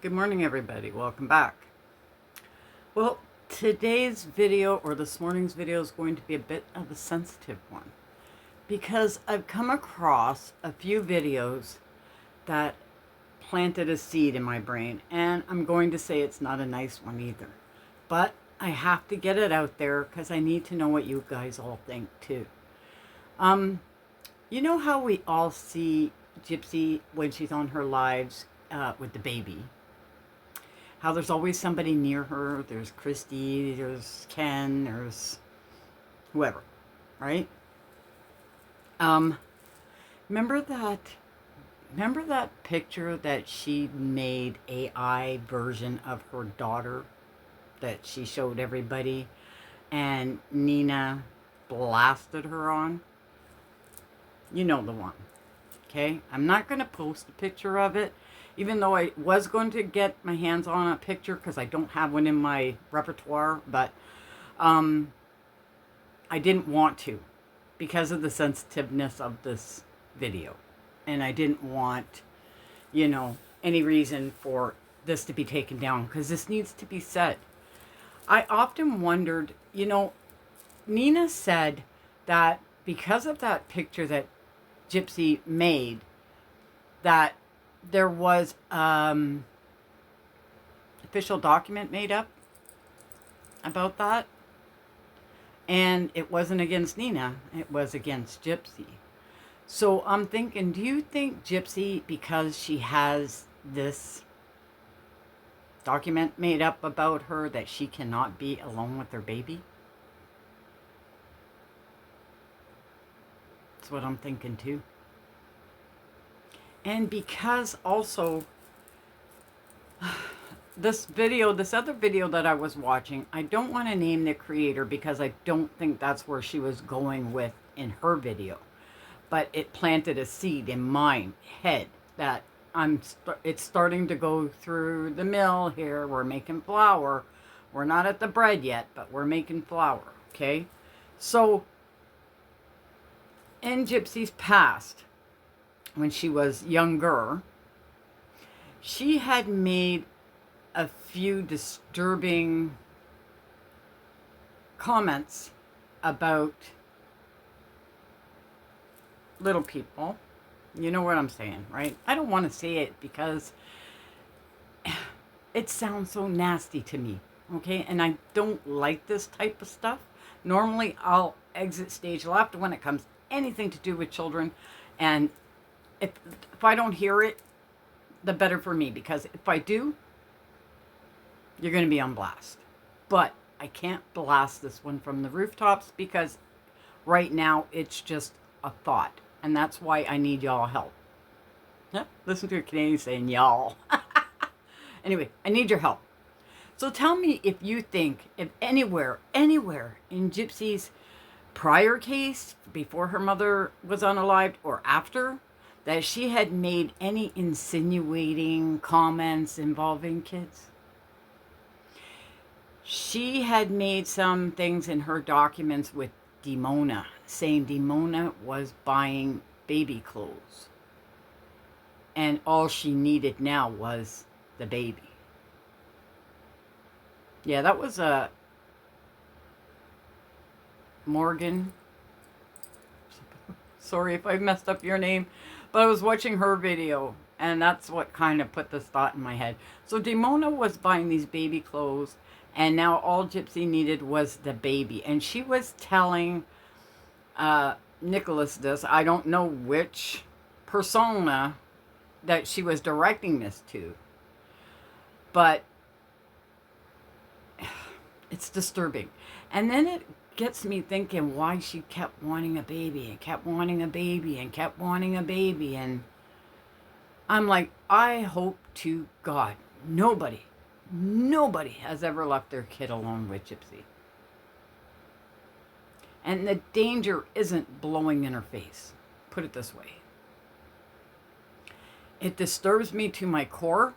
Good morning, everybody. Welcome back. Well, today's video, or this morning's video, is going to be a bit of a sensitive one because I've come across a few videos that planted a seed in my brain, and I'm going to say it's not a nice one either. But I have to get it out there because I need to know what you guys all think too. You know how we all see Gypsy when she's on her lives with the baby? How there's always somebody near her. There's Christy, there's Ken, there's whoever, right? Remember that picture that she made AI version of her daughter that she showed everybody and Nina blasted her on? You know the one, okay? I'm not going to post a picture of it, even though I was going to get my hands on a picture because I don't have one in my repertoire, but I didn't want to because of the sensitiveness of this video. And I didn't want, any reason for this to be taken down because this needs to be said. I often wondered, Nina said that because of that picture that Gypsy made, that there was official document made up about that, and it wasn't against Nina, it was against Gypsy. So I'm thinking, do you think Gypsy, because she has this document made up about her, that she cannot be alone with her baby? That's what I'm thinking too. And because also this other video that I was watching, I don't want to name the creator because I don't think that's where she was going with in her video. But it planted a seed in my head that it's starting to go through the mill here. We're making flour. We're not at the bread yet, but we're making flour, okay? So in Gypsy's past, when she was younger, she had made a few disturbing comments about little people. You know what I'm saying, right? I don't want to say it because it sounds so nasty to me, okay? And I don't like this type of stuff. Normally, I'll exit stage left when it comes anything to do with children, and if I don't hear it, the better for me, because if I do, you're going to be on blast. But I can't blast this one from the rooftops because right now it's just a thought, and that's why I need y'all help. Yeah, listen to a Canadian saying y'all. Anyway, I need your help. So tell me if you think, if anywhere in Gypsy's prior case, before her mother was unalived or after, that she had made any insinuating comments involving kids. She had made some things in her documents with Demona, saying Demona was buying baby clothes. And all she needed now was the baby. Yeah, that was a Morgan. Sorry if I messed up your name. But I was watching her video, and that's what kind of put this thought in my head. So Demona was buying these baby clothes, and now all Gypsy needed was the baby. And she was telling Nicholas this. I don't know which persona that she was directing this to, but it's disturbing. And then it gets me thinking why she kept wanting a baby and kept wanting a baby and kept wanting a baby. And I'm like, I hope to God nobody has ever left their kid alone with Gypsy. And the danger isn't blowing in her face. Put it this way. It disturbs me to my core.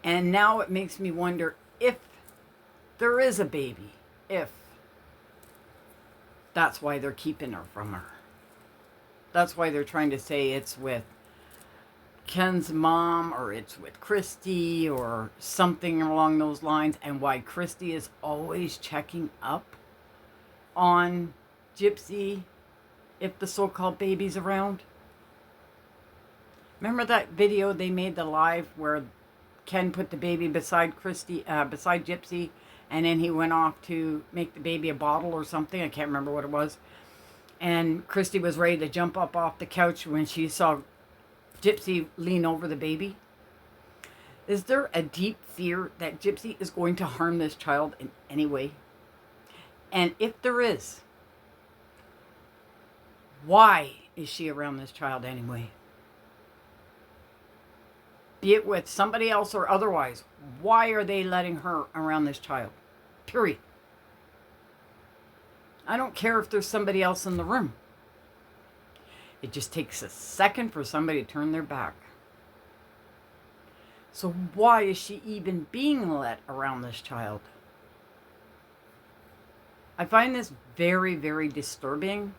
And now it makes me wonder if there is a baby, if that's why they're keeping her from her. That's why they're trying to say it's with Ken's mom, or it's with Christy, or something along those lines, and why Christy is always checking up on Gypsy if the so-called baby's around. Remember that video they made, the live, where Ken put the baby beside Gypsy, and then he went off to make the baby a bottle or something. I can't remember what it was. And Christy was ready to jump up off the couch when she saw Gypsy lean over the baby. Is there a deep fear that Gypsy is going to harm this child in any way? And if there is, why is she around this child anyway? Be it with somebody else or otherwise, why are they letting her around this child? Period. I don't care if there's somebody else in the room. It just takes a second for somebody to turn their back. So why is she even being let around this child? I find this very, very disturbing.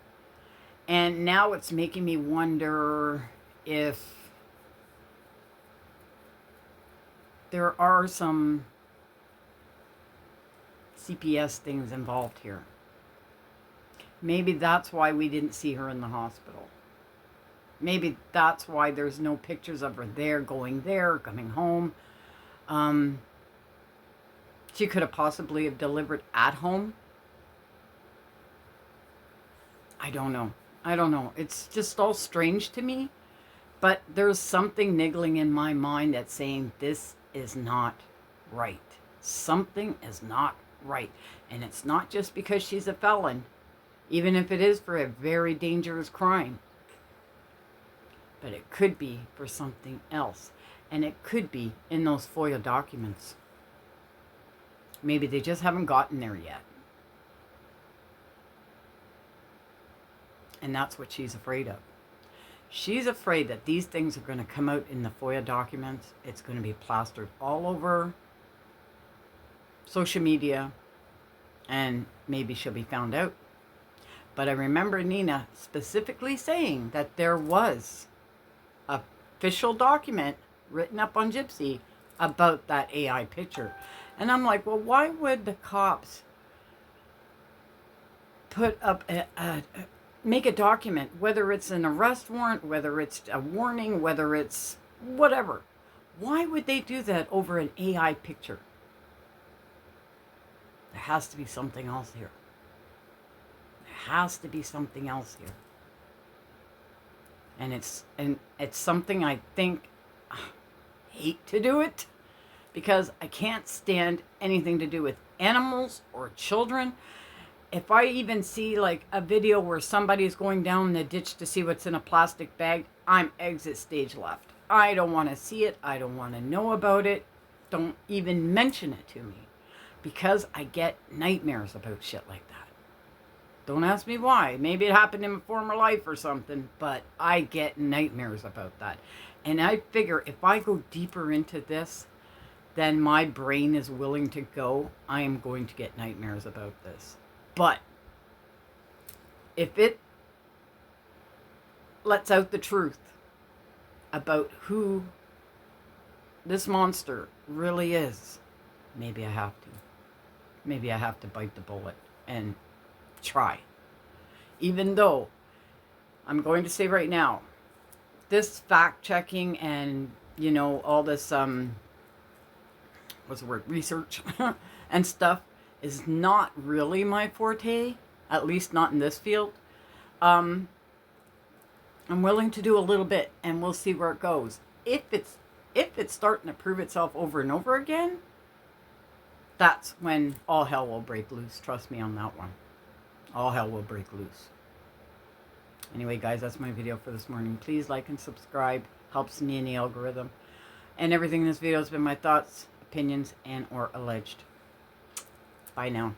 And now it's making me wonder if there are some CPS things involved here. Maybe that's why we didn't see her in the hospital. Maybe that's why there's no pictures of her there, going there, coming home. She could have possibly have delivered at home. I don't know. It's just all strange to me. But there's something niggling in my mind that's saying this is not right. Something is not right. And it's not just because she's a felon, even if it is for a very dangerous crime. But it could be for something else. And it could be in those FOIA documents. Maybe they just haven't gotten there yet. And that's what she's afraid of. She's afraid that these things are going to come out in the FOIA documents. It's going to be plastered all over social media. And maybe she'll be found out. But I remember Nina specifically saying that there was an official document written up on Gypsy about that AI picture. And I'm like, well, why would the cops put up make a document, whether it's an arrest warrant, whether it's a warning, whether it's whatever? Why would they do that over an AI picture? There has to be something else here. There has to be something else here. And it's something I think, I hate to do it, because I can't stand anything to do with animals or children. If I even see like a video where somebody's going down the ditch to see what's in a plastic bag, I'm exit stage left. I don't want to see it. I don't want to know about it. Don't even mention it to me, because I get nightmares about shit like that. Don't ask me why. Maybe it happened in a former life or something, but I get nightmares about that. And I figure if I go deeper into this than my brain is willing to go, I am going to get nightmares about this. But if it lets out the truth about who this monster really is, maybe I have to. Maybe I have to bite the bullet and try. Even though I'm going to say right now, this fact checking and, you know, all this what's the word, research and stuff is not really my forte, at least not in this field. I'm willing to do a little bit, and we'll see where it goes. If it's starting to prove itself over and over again, that's when all hell will break loose. Trust me on that one. All hell will break loose. Anyway, guys, that's my video for this morning. Please like and subscribe. Helps me in the algorithm. And everything in this video has been my thoughts, opinions, and or alleged. Bye now.